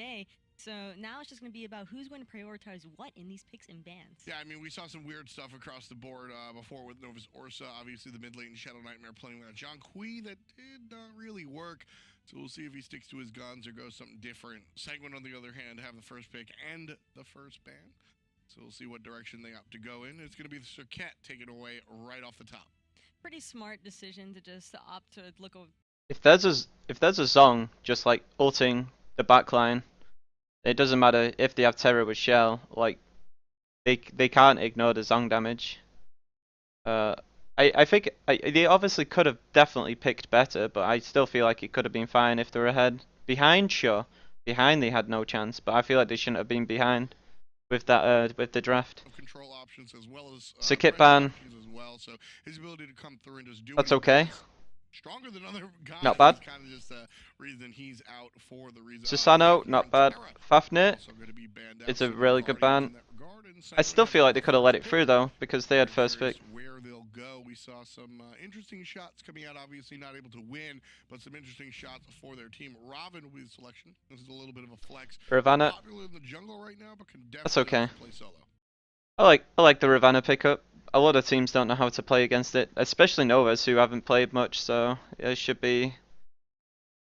day. So now it's just going to be about who's going to prioritize what in these picks and bans. Yeah, I mean, we saw some weird stuff across the board before with Novus Orsa. Obviously, the mid lane Shadow Nightmare playing with John Kui that did not really work. So we'll see if he sticks to his guns or goes something different. Sanguine, on the other hand, have the first pick and the first ban. So we'll see what direction they opt to go in. It's going to be the Circuit taken away right off the top. Pretty smart decision to just opt to look over. If there's a Zong just like ulting the backline, it doesn't matter if they have Terror with Shell. Like they can't ignore the Zong damage. I think they obviously could have definitely picked better, but I still feel like it could have been fine if they were ahead. Behind, sure. Behind they had no chance, but I feel like they shouldn't have been behind with that with the draft. Control options as well as Skip ban. As well, so his ability to come through and just do That's okay. Stronger than other guys. Not bad. Kind of just the reason he's out for the reason. Susano, not bad. Fafnir, it's a really good ban. I still feel like they could have let it through though, because they had first pick. Where they'll go, we saw some interesting shots coming out. Obviously, not able to win, but some interesting shots for their team. Robin will be the selection. This is a little bit of a flex. Ravana. Popular in the jungle right now, but can that's okay. Play solo. I like the Ravana pickup. A lot of teams don't know how to play against it, especially Novus, who haven't played much, so it should be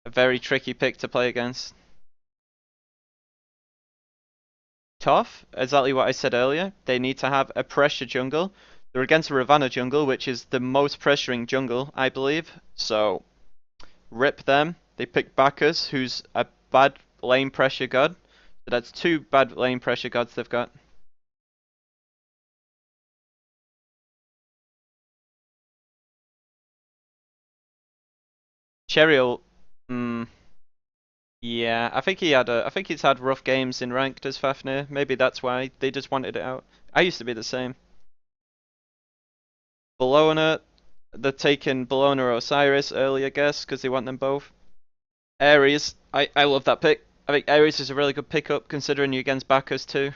a very tricky pick to play against. Tough, exactly what I said earlier. They need to have a pressure jungle. They're against a Ravana jungle, which is the most pressuring jungle, I believe. So, rip them. They picked Bacchus, who's a bad lane pressure god. So that's 2 bad lane pressure gods they've got. Cheryl, yeah, I think he's had rough games in ranked as Fafnir. Maybe that's why they just wanted it out. I used to be the same. Bologna, they're taking Bologna or Osiris early, I guess, because they want them both. Ares, I love that pick. I think Ares is a really good pickup considering you're against Bacchus too.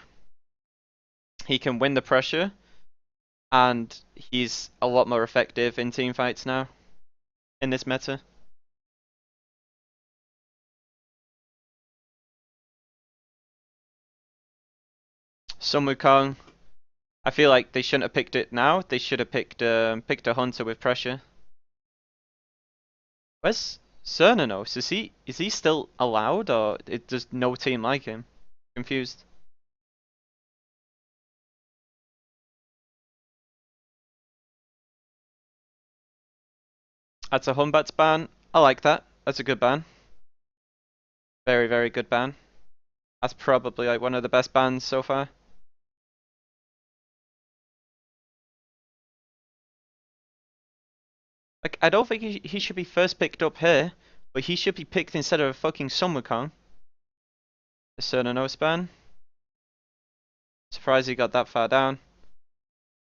He can win the pressure, and he's a lot more effective in team fights now in this meta. Sun Wukong, I feel like they shouldn't have picked it now. They should have picked a hunter with pressure. Where's Cernanos? Is he still allowed, or does no team like him? Confused. That's a Humbat's ban. I like that. That's a good ban. Very, very good ban. That's probably like one of the best bans so far. Like, I don't think he should be first picked up here, but he should be picked instead of a fucking Sun Wukong. The Cernanos ban. Surprised he got that far down.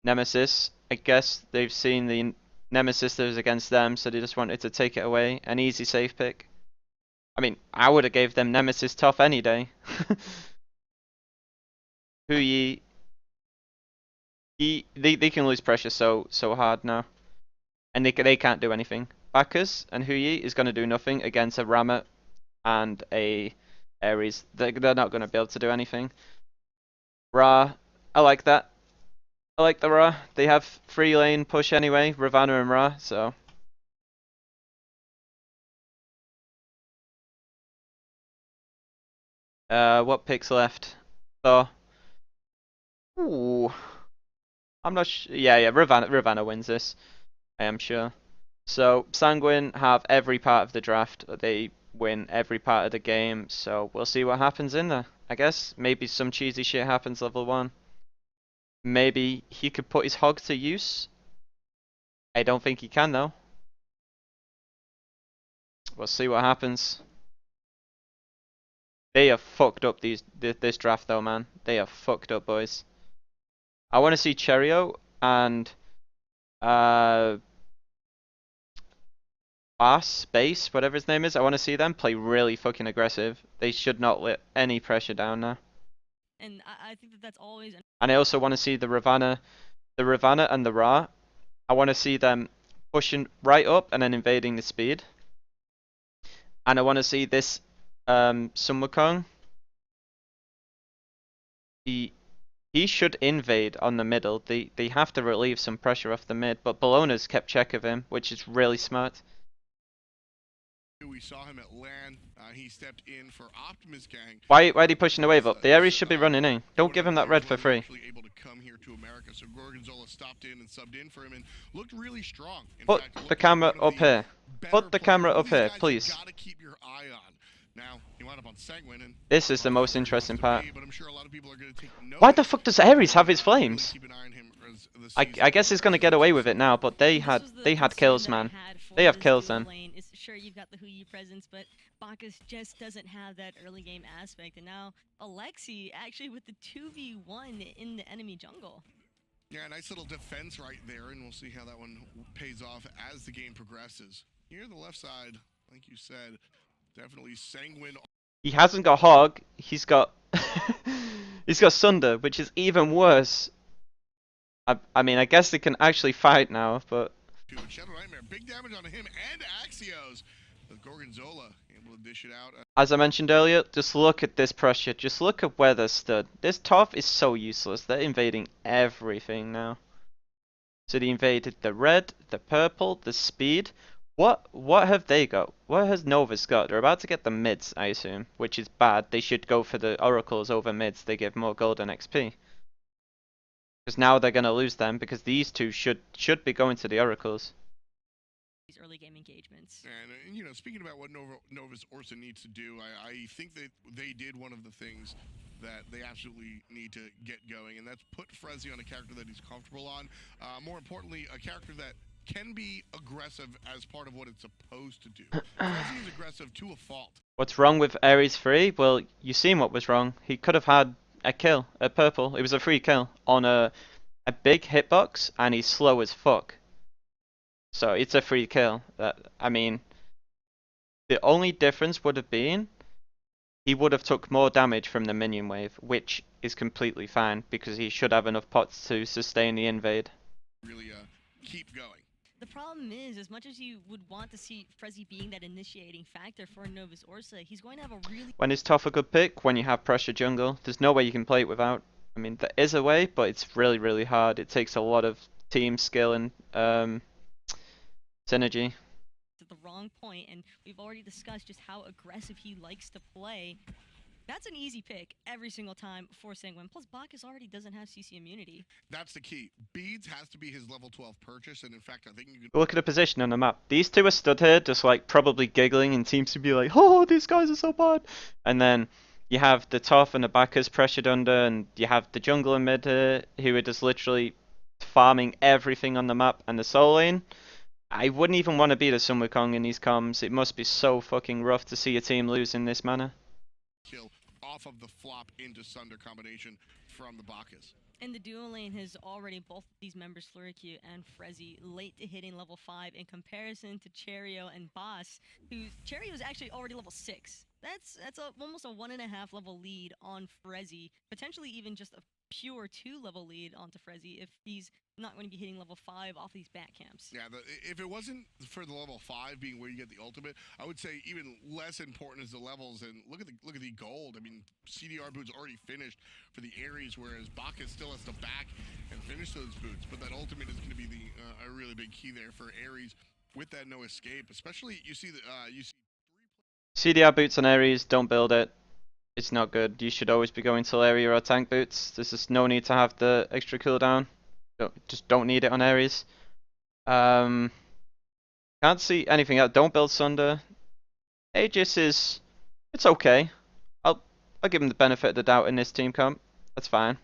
Nemesis. I guess they've seen the Nemesis that was against them, so they just wanted to take it away. An easy safe pick. I mean, I would have gave them Nemesis tough any day. Huyi. They can lose pressure so hard now. And they can't do anything. Bacchus and Huyi is going to do nothing against a Rammet and a Ares. They're not going to be able to do anything. Ra, I like that. I like the Ra. They have 3 lane push anyway, Ravana and Ra, so. What picks left? Thor. Ooh. I'm not sure. Yeah, Ravana wins this. I am sure. So, Sanguine have every part of the draft. They win every part of the game, so we'll see what happens in there. I guess maybe some cheesy shit happens level 1. Maybe he could put his hog to use. I don't think he can though. We'll see what happens. They have fucked up this draft though, man. They have fucked up, boys. I want to see Cherio and Base, whatever his name is. I want to see them play really fucking aggressive. They should not let any pressure down now. And I think that's always. And I also want to see the Ravana and the Ra. I want to see them pushing right up and then invading the speed. And I want to see this Sun Wukong he should invade on the middle. They have to relieve some pressure off the mid, but Bologna's kept check of him, which is really smart. We saw him at LAN. He stepped in for Optimus Gang. Why are they pushing the wave up? The Ares should be running in. Don't give him that red for free. Actually able to come here to America, so Gorgonzola stopped in and subbed in for him and looked really strong. Put the camera up here. Put the camera up here, please. Gotta keep your eye on. Now, he wound up on Sanguine, and This is the most interesting part. but I'm sure a lot of people are gonna take notice. Why the fuck does Ares have his flames? Keep an eye on him as the I season guess he's gonna get away with it now, but they had kills, man. They have kills then. Sure, you've got the Huyi presence, but Bacchus just doesn't have that early game aspect. And now Alexi actually with the 2v1 in the enemy jungle. Yeah, nice little defense right there, and we'll see how that one pays off as the game progresses. Here, the left side, like you said, definitely Sanguine. He hasn't got Hog. He's got he's got Sunder, which is even worse. I mean, I guess they can actually fight now, but Shadow Nightmare, big damage on him and Axios. With Gorgonzola able to dish it out. As I mentioned earlier, just look at this pressure. Just look at where they're stood. This top is so useless. They're invading everything now. So they invaded the red, the purple, the speed. What have they got? What has Novus got? They're about to get the mids, I assume, which is bad. They should go for the oracles over mids. They give more gold and XP. Because now they're gonna lose them because these two should be going to the oracles. These early game engagements. And you know, speaking about what Novus Orsa needs to do, I think that they did one of the things that they absolutely need to get going, and that's put Frezzy on a character that he's comfortable on. More importantly, a character that can be aggressive as part of what it's supposed to do. Frezzy is aggressive to a fault. What's wrong with Ares 3? Well, you seen what was wrong. He could have had a kill, a purple. It was a free kill on a big hitbox, and he's slow as fuck. So it's a free kill. I mean, the only difference would have been he would have took more damage from the minion wave, which is completely fine because he should have enough pots to sustain the invade. Really keep going. The problem is, as much as you would want to see Frezzy being that initiating factor for Novus Orsa, he's going to have a really... When is Tough a good pick? When you have pressure jungle. There's no way you can play it without. I mean, there is a way, but it's really, really hard. It takes a lot of team skill and synergy. At the wrong point, and we've already discussed just how aggressive he likes to play. That's an easy pick every single time for Sanguine. Plus, Bacchus already doesn't have CC immunity. That's the key. Beads has to be his level 12 purchase, and in fact, I think you can... Look at the position on the map. These two are stood here, just like probably giggling and seems to be like, oh, these guys are so bad. And then you have the Tough and the Bacchus pressured under, and you have the jungle in mid here, who are just literally farming everything on the map. And the soul lane, I wouldn't even want to be the Sun Wukong in these comms. It must be so fucking rough to see a team lose in this manner. Kill off of the flop into Sunder combination from the Bacchus. And the duo lane has already, both these members, Fluricu and Frezzy, late to hitting level 5 in comparison to Cherio and Boss, who Cherio is actually already level 6. That's almost a 1.5 level lead on Frezzy, potentially even just a pure 2 level lead onto Frezzy if he's not going to be hitting level 5 off these back camps. Yeah, if it wasn't for the level 5 being where you get the ultimate, I would say even less important is the levels. And look at the gold. I mean, CDR boots already finished for the Ares, whereas Bacchus still has to back and finish those boots. But that ultimate is going to be a really big key there for Ares with that no escape. Especially you see CDR boots on Ares, don't build it. It's not good. You should always be going Solaria or tank boots. There's just no need to have the extra cooldown. Just don't need it on Ares. Can't see anything else. Don't build Sunder. Aegis is... it's okay. I'll give him the benefit of the doubt in this team comp. That's fine.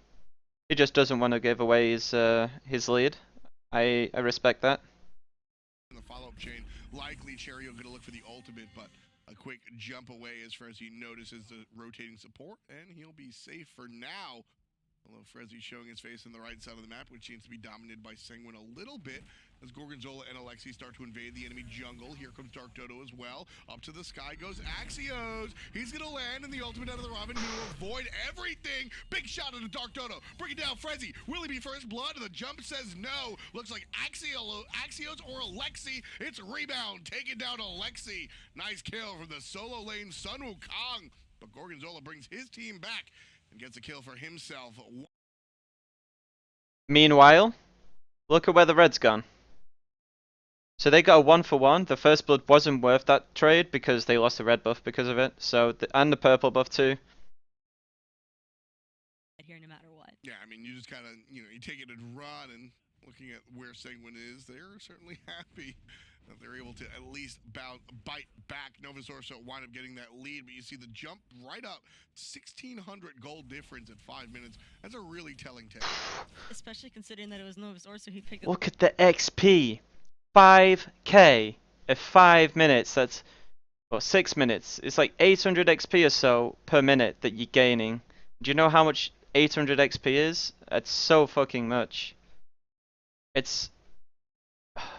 He just doesn't want to give away his lead. I respect that. In the follow-up chain, likely Cherio going to look for the ultimate, but a quick jump away as far as he notices the rotating support, and he'll be safe for now. Although Frezzy showing his face on the right side of the map, which seems to be dominated by Sanguine a little bit, as Gorgonzola and Alexi start to invade the enemy jungle. Here comes Dark Dodo as well. Up to the sky goes Axios. He's going to land in the ultimate out of the Robin, who will avoid everything. Big shot at the Dark Dodo. Bring it down, Frezzy. Will he be first blood? The jump says no. Looks like Axios or Alexi. It's a rebound. Taking down Alexi. Nice kill from the solo lane Sun Wukong. But Gorgonzola brings his team back. and gets a kill for himself. Meanwhile, look at where the red's gone. So they got a 1-for-1. The first blood wasn't worth that trade because they lost the red buff because of it. So and the purple buff too. Here no matter what. Yeah, I mean, you just kind of, you take it and run, and looking at where Sanguine is, they're certainly happy that they're able to at least bite back. Novus Orsa wind up getting that lead, but you see the jump right up, 1,600 gold difference at 5 minutes. That's a really telling tale. Especially considering that it was Novus Orsa who picked up. Look at the XP. 5k at 5 minutes. That's, well, 6 minutes. It's like 800 XP or so per minute that you're gaining. Do you know how much 800 XP is? It's so fucking much. It's,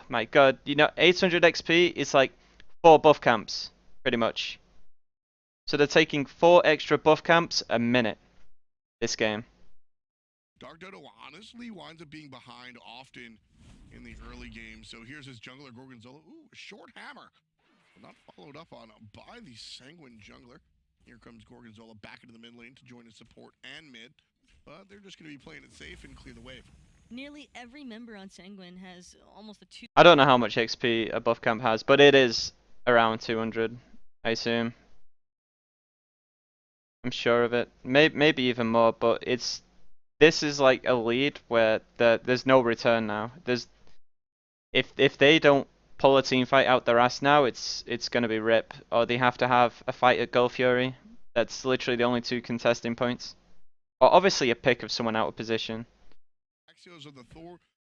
my god, 800 XP is like 4 buff camps, pretty much. So they're taking 4 extra buff camps a minute this game. Dark Dodo honestly winds up being behind often in the early game. So here's his jungler, Gorgonzola. Ooh, a short hammer. Not followed up on by the Sanguine jungler. Here comes Gorgonzola back into the mid lane to join his support and mid. But they're just going to be playing it safe and clear the wave. Nearly every member on Sanguine has almost a 2. I don't know how much XP a buff camp has, but it is around 200, I assume. I'm sure of it. Maybe even more, but this is like a lead where there's no return now. If they don't pull a team fight out their ass now, it's gonna be rip, or they have to have a fight at Gulf Fury. That's literally the only 2 contesting points. Or obviously a pick of someone out of position.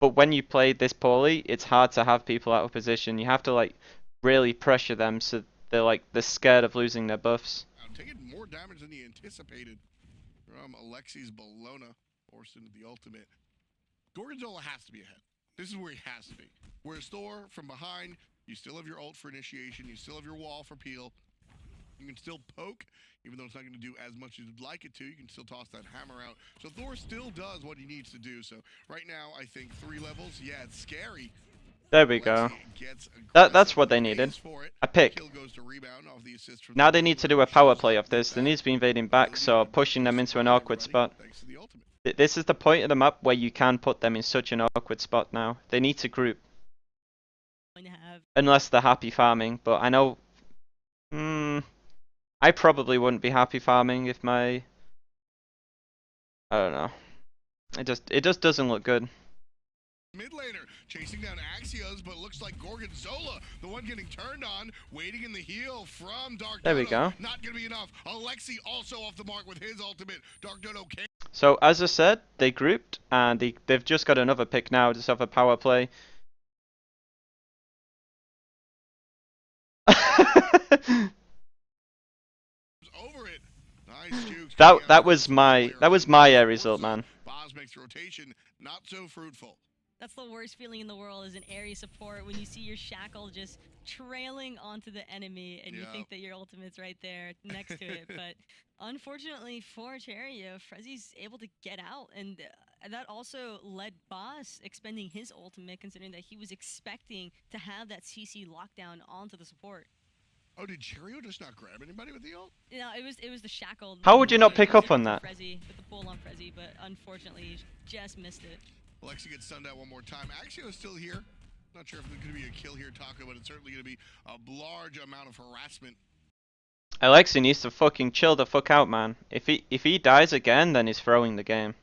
But when you play this poorly, it's hard to have people out of position. You have to like really pressure them so they're scared of losing their buffs. Taking more damage than he anticipated from Alexi's Bologna, forced into the ultimate. Gorgonzola has to be ahead. This is where he has to be. Whereas Thor, from behind, you still have your ult for initiation, you still have your wall for peel. You can still poke, even though it's not going to do as much as you'd like it to. You can still toss that hammer out. So Thor still does what he needs to do. So right now, I think 3 levels. Yeah, it's scary. There we go. That's what they needed. A pick. Now they need to do a power play of this. They need to be invading back, so pushing them into an awkward spot. This is the point of the map where you can put them in such an awkward spot now. They need to group. Unless they're happy farming, but I know... I probably wouldn't be happy farming if my... I don't know. It just doesn't look good. Mid laner chasing down Axios, but it looks like Gorgonzola, the one getting turned on, waiting in the heel from Dark Dodo. There we go. Not going to be enough. Alexi also off the mark with his ultimate. Dark Dodo came. So as I said, they grouped, and they've just got another pick now, just off a power play. Over it. Nice jukes. that was my air result, man. Boz makes rotation not so fruitful. That's the worst feeling in the world as an area support when you see your shackle just trailing onto the enemy and you think that your ultimate's right there next to it. But unfortunately for Cherio, Frezzy's able to get out, and that also led Boss expending his ultimate, considering that he was expecting to have that CC lockdown onto the support. Oh, did Cherio just not grab anybody with the ult? No, it was the shackle. How would you not pick up on that? Frezzy with the pull on Frezzy, but unfortunately he just missed it. Alexi gets stunned out one more time. Axio's still here. Not sure if there's going to be a kill here, Taco, but it's certainly going to be a large amount of harassment. Alexi needs to fucking chill the fuck out, man. If he dies again, then he's throwing the game.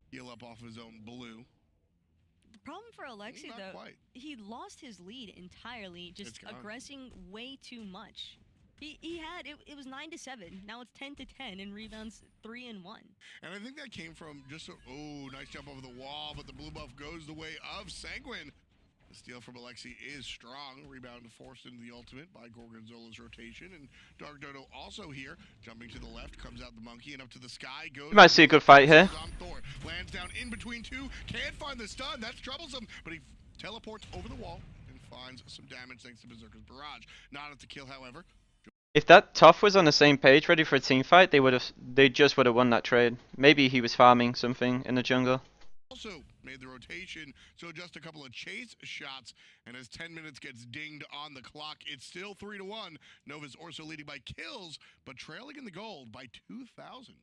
Heal up off his own blue. The problem for Alexi, though, he lost his lead entirely, just aggressing way too much. It was 9-7. Now it's 10-10 in rebounds 3 and 1. And I think that came from just nice jump over the wall, but the blue buff goes the way of Sanguine. The steal from Alexi is strong. Rebound forced into the ultimate by Gorgonzola's rotation, and Dark Dodo also here, jumping to the left, comes out the monkey and up to the sky goes. You might see a good fight here. Thor lands down in between 2, can't find the stun. That's troublesome, but he teleports over the wall and finds some damage thanks to Berserker's barrage. Not at the kill, however. If that Tough was on the same page ready for a team fight, they just would have won that trade. Maybe he was farming something in the jungle. Also made the rotation, so just a couple of chase shots, and as 10 minutes gets dinged on the clock, it's still 3-1. Novus Orsa leading by kills, but trailing in the gold by 2,000.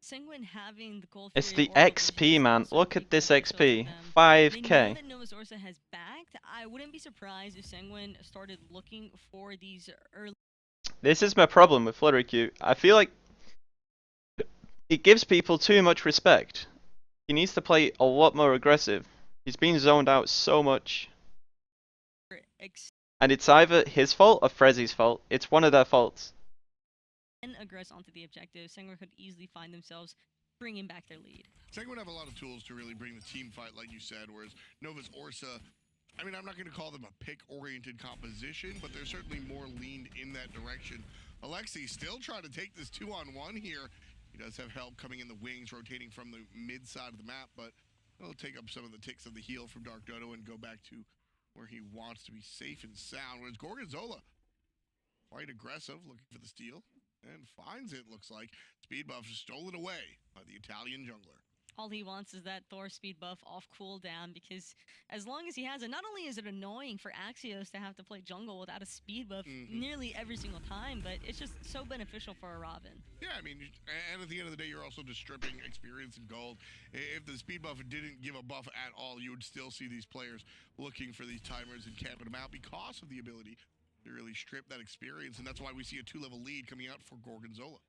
Sanguine having the Gold It's Fury the Orbital XP, Vision is man. also Look a big at this beneficial to XP. them. They know 5k. that Novus Orsa has backed. I wouldn't be surprised if Sanguine started looking for these early. This is my problem with Flurry Q. I feel like it gives people too much respect. He needs to play a lot more aggressive. He's been zoned out so much. And it's either his fault or Frezzy's fault. It's one of their faults. And aggress onto the objective. Sanguine could easily find themselves bringing back their lead. Sanguine have a lot of tools to really bring the team fight, like you said, whereas Novus Orsa, I mean, I'm not going to call them a pick-oriented composition, but they're certainly more leaned in that direction. Alexi still trying to take this 2-on-1 here. He does have help coming in the wings, rotating from the mid side of the map, but he'll take up some of the ticks of the heel from Dark Dodo and go back to where he wants to be safe and sound. Whereas Gorgonzola, quite aggressive, looking for the steal, and finds it, looks like. Speed buff stolen away by the Italian jungler. All he wants is that Thor speed buff off cooldown, because as long as he has it, not only is it annoying for Axios to have to play jungle without a speed buff nearly every single time, but it's just so beneficial for a Robin. Yeah, I mean, and at the end of the day, you're also just stripping experience and gold. If the speed buff didn't give a buff at all, you would still see these players looking for these timers and camping them out because of the ability to really strip that experience, and that's why we see a 2-level lead coming out for Gorgonzola.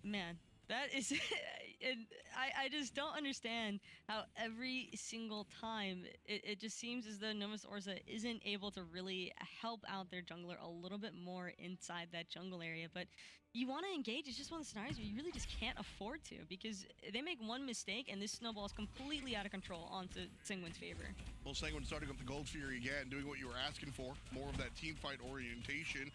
Man, that is, and I just don't understand how every single time it just seems as though Novus Orsa isn't able to really help out their jungler a little bit more inside that jungle area. But you want to engage, it's just one of the scenarios where you really just can't afford to, because they make one mistake and this snowball is completely out of control onto Sanguine's favor. Well, Sanguine starting up the Gold Fury again, doing what you were asking for, more of that team fight orientation.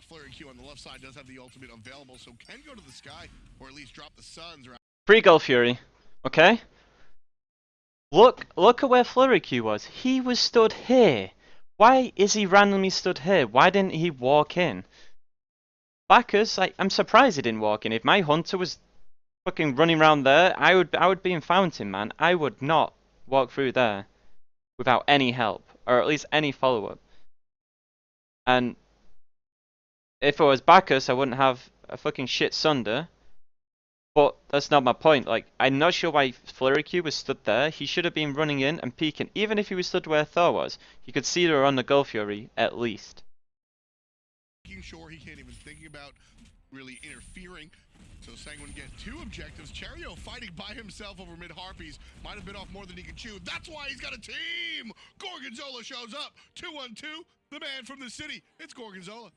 Flurry Q on the left side does have the ultimate available, so can go to the sky, or at least drop the suns around. Free Gold Fury, okay? Look at where Flurry Q was. He was stood here. Why is he randomly stood here? Why didn't he walk in? Bacchus, I'm surprised he didn't walk in. If my hunter was fucking running around there, I would be in Fountain, man. I would not walk through there without any help, or at least any follow-up. And if it was Bacchus, I wouldn't have a fucking shit Sunder. But that's not my point. Like, I'm not sure why Flurry Q was stood there. He should have been running in and peeking. Even if he was stood where Thor was, you could see they were on the Gold Fury, at least. Making sure he can't even think about really interfering. So Sanguine get 2 objectives. Cherio fighting by himself over mid Harpies. Might have been off more than he could chew. That's why he's got a team! Gorgonzola shows up. 2-1-2. The man from the city. It's Gorgonzola.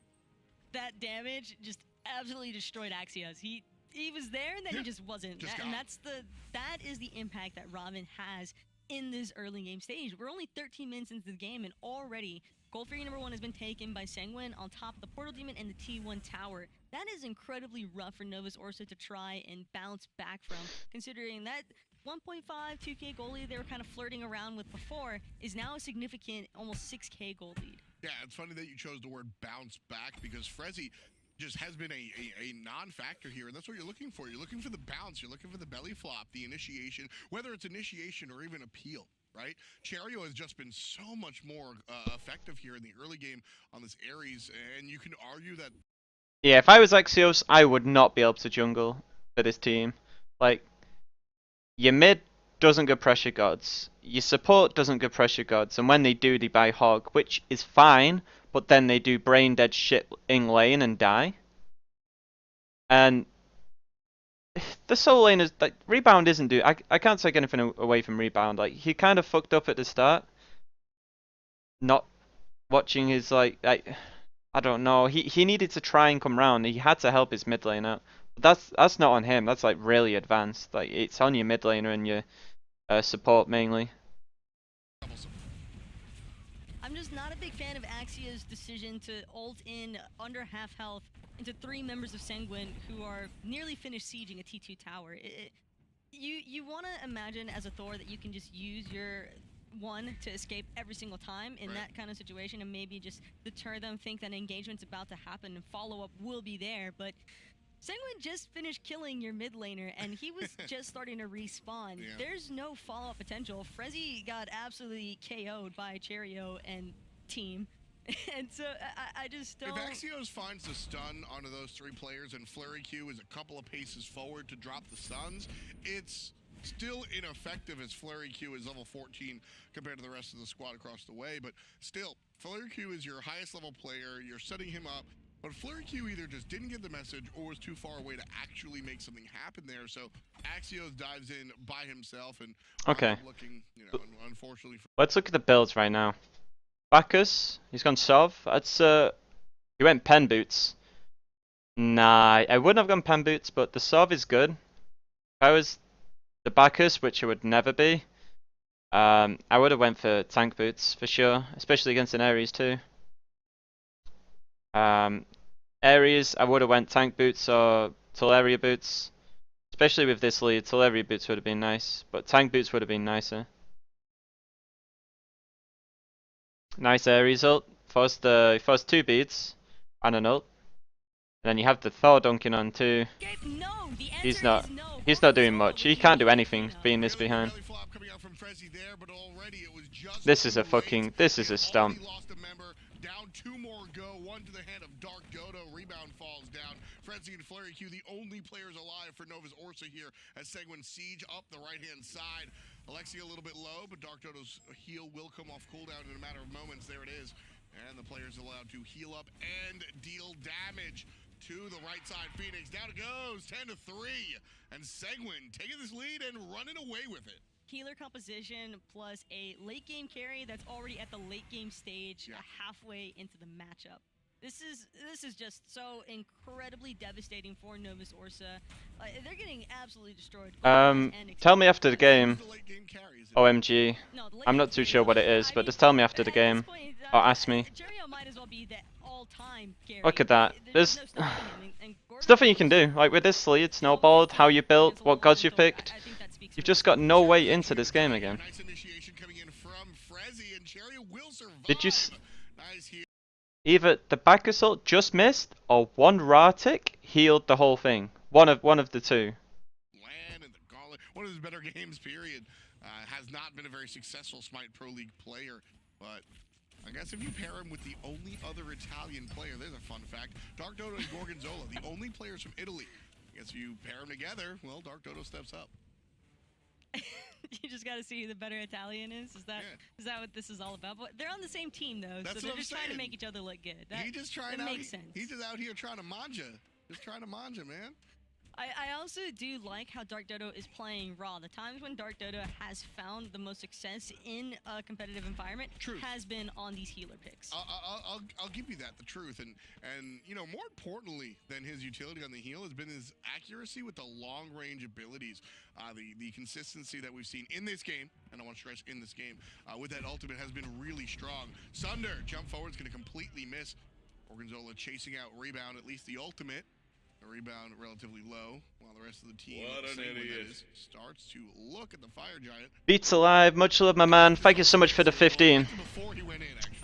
That damage just absolutely destroyed Axios. He was there and then he just wasn't. That is the impact that Robin has in this early game stage. We're only 13 minutes into the game and already Gold Fury number 1 has been taken by Sanguine on top of the Portal Demon and the T1 Tower. That is incredibly rough for Novus Orsa to try and bounce back from, considering that 1.5, 2k gold lead they were kind of flirting around with before is now a significant almost 6k gold lead. Yeah, it's funny that you chose the word bounce back, because Frezzy just has been a non-factor here, and that's what you're looking for. You're looking for the bounce, you're looking for the belly flop, the initiation, whether it's initiation or even appeal, right? Cherio has just been so much more effective here in the early game on this Ares, and you can argue that... Yeah, if I was Axios, I would not be able to jungle for this team. Like, your mid doesn't get pressure gods, your support doesn't get pressure gods, and when they do, they buy hog, which is fine, but then they do brain dead shit in lane and die. And the solo lane is like, Rebound isn't do. I can't take anything away from Rebound. Like, he kind of fucked up at the start, not watching his like I don't know. He needed to try and come round. He had to help his mid lane out. But that's not on him. That's like really advanced. Like, it's on your mid laner and your support mainly. I'm just not a big fan of Axia's decision to ult in under half health into 3 members of Sanguine who are nearly finished sieging a T2 tower. You want to imagine as a Thor that you can just use your 1 to escape every single time in that kind of situation and maybe just deter them, think that engagement's about to happen and follow-up will be there, but Sanguine just finished killing your mid laner and he was just starting to respawn. Yeah. There's no follow-up potential. Frezzy got absolutely KO'd by Cherio and team. And so I just don't. If Axios finds the stun onto those 3 players and Flurry Q is a couple of paces forward to drop the stuns, it's still ineffective as Flurry Q is level 14 compared to the rest of the squad across the way. But still, Flurry Q is your highest level player. You're setting him up. But Flurry Q either just didn't get the message or was too far away to actually make something happen there. So Axios dives in by himself and Okay. looking, you know, unfortunately. Let's look at the builds right now. Bacchus, he's gone Sov. That's he went pen boots. Nah, I wouldn't have gone pen boots, but the Sov is good. If I was the Bacchus, which I would never be, I would have went for tank boots for sure, especially against an Ares too. Ares, I would have went tank boots or Teleria boots. Especially with this lead, Teleria boots would have been nice, but tank boots would have been nicer. Nice Ares ult. First 2 beads and an ult. And then you have the Thor dunking on too. He's not doing much. He can't do anything being this behind. This is a stump. Down 2 more go, 1 to the hand of Dark Dodo, rebound falls down. Frenzy and Flurry Q, the only players alive for Novus Orsa here as Sanguine siege up the right-hand side. Alexia a little bit low, but Dark Dodo's heal will come off cooldown in a matter of moments. There it is. And the player's allowed to heal up and deal damage to the right side. Phoenix, down it goes, 10-3. And Sanguine taking this lead and running away with it. Healer composition plus a late game carry that's already at the late game stage, halfway into the matchup. This is just so incredibly devastating for Novus Orsa. They're getting absolutely destroyed. Tell me after the game. OMG. No, I'm not too sure what it is, but just tell me after the game. Or ask me. Cherio might as well be the all-time carry. Look at that. There's There's no stopping him, and there's nothing you can do. Like with this lead, snowballed, how you built, what gods you picked. You've just got no way into this game again. Nice initiation coming in from Frezzy, and Cherio will survive. Did you Nice heal. either the back assault just missed or one raw tick healed the whole thing? One of the two. Land and the gauntlet. One of his better games, period. Has not been a very successful Smite Pro League player, but I guess if you pair him with the only other Italian player, there's a fun fact. Dark Dodo and Gorgonzola, the only players from Italy. I guess if you pair them together, well, Dark Dodo steps up. You just got to see who the better Italian is. Is that what this is all about? But they're on the same team though, so they're just trying to make each other look good. That makes sense. He's just out here trying to manja. Just trying to manja, man. I also do like how Dark Dodo is playing raw. The times when Dark Dodo has found the most success in a competitive environment has been on these healer picks. I'll give you that, the truth. And you know, more importantly than his utility on the heal has been his accuracy with the long range abilities. The consistency that we've seen in this game, and I want to stress in this game, with that ultimate has been really strong. Sunder, jump forward, is going to completely miss. Gorgonzola chasing out rebound, at least the ultimate. The rebound relatively low, while the rest of the team starts to look at the fire giant. Beats alive, much love, my man. Thank you so much for the 15.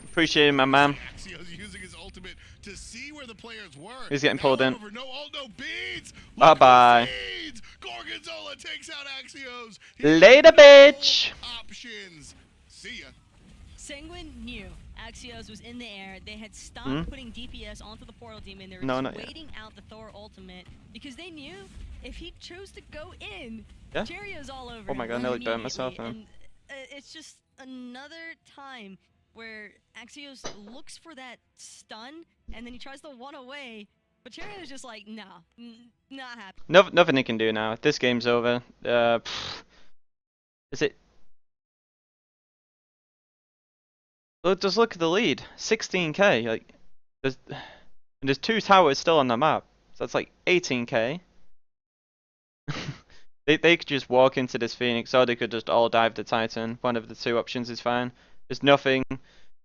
Appreciate it, my man. Using his ultimate to see where the players were. He's getting pulled in. No ult, no beads. Bye bye. Gorgonzola takes out Axios. Later, bitch. Options. See ya. Sanguine knew Axios was in the air. They had stopped putting DPS onto the portal demon. They were just waiting out the Thor ultimate because they knew if he chose to go in, Cherio's all over. Oh my god, I nearly burned myself, man. It's just another time where Axios looks for that stun and then he tries to one away, but Cherio's just like, nah, not happy. Nothing he can do now. This game's over. Is it? Just look at the lead, 16k. Like, there's 2 towers still on the map, so that's like 18k. they could just walk into this Phoenix, or they could just all dive the Titan. One of the 2 options is fine. There's nothing,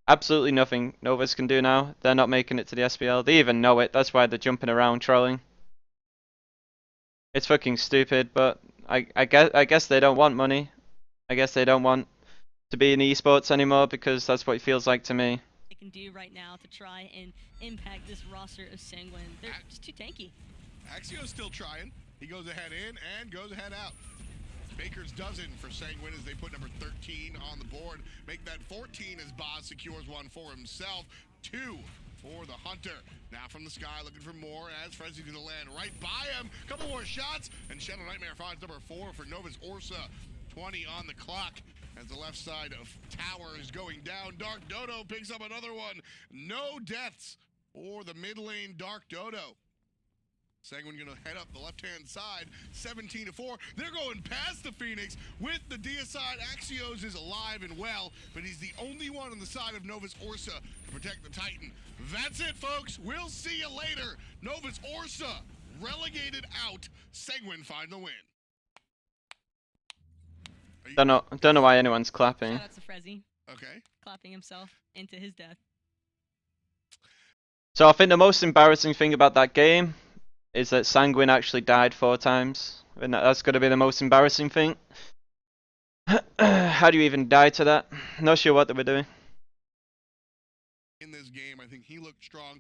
absolutely nothing Novus can do now. They're not making it to the SPL. They even know it. That's why they're jumping around trolling. It's fucking stupid, but I guess they don't want money. I guess they don't want to be in esports anymore because that's what it feels like to me. They can do right now to try and impact this roster of Sanguine. They're just too tanky. Axio's still trying. He goes ahead in and goes ahead out. Baker's dozen for Sanguine as they put number 13 on the board. Make that 14 as Boz secures one for himself. 2 for the Hunter. Now from the sky, looking for more as Frezzy's gonna land right by him. Couple more shots, and Shadow Nightmare finds number 4 for Novus Orsa. 20 on the clock as the left side of tower is going down. Dark Dodo picks up another one. No deaths for the mid lane Dark Dodo. Sanguine gonna head up the left-hand side, 17-4. They're going past the Phoenix with the Deicide. Axios is alive and well, but he's the only one on the side of Novus Orsa to protect the Titan. That's it, folks. We'll see you later. Novus Orsa relegated out. Sanguine find the win. Don't know why anyone's clapping. Shout out to Frezzy, Okay. clapping himself into his death. So I think the most embarrassing thing about that game is that Sanguine actually died 4 times. And that's got to be the most embarrassing thing. How do you even die to that? Not sure what they were doing. In this game, I think he looked strong.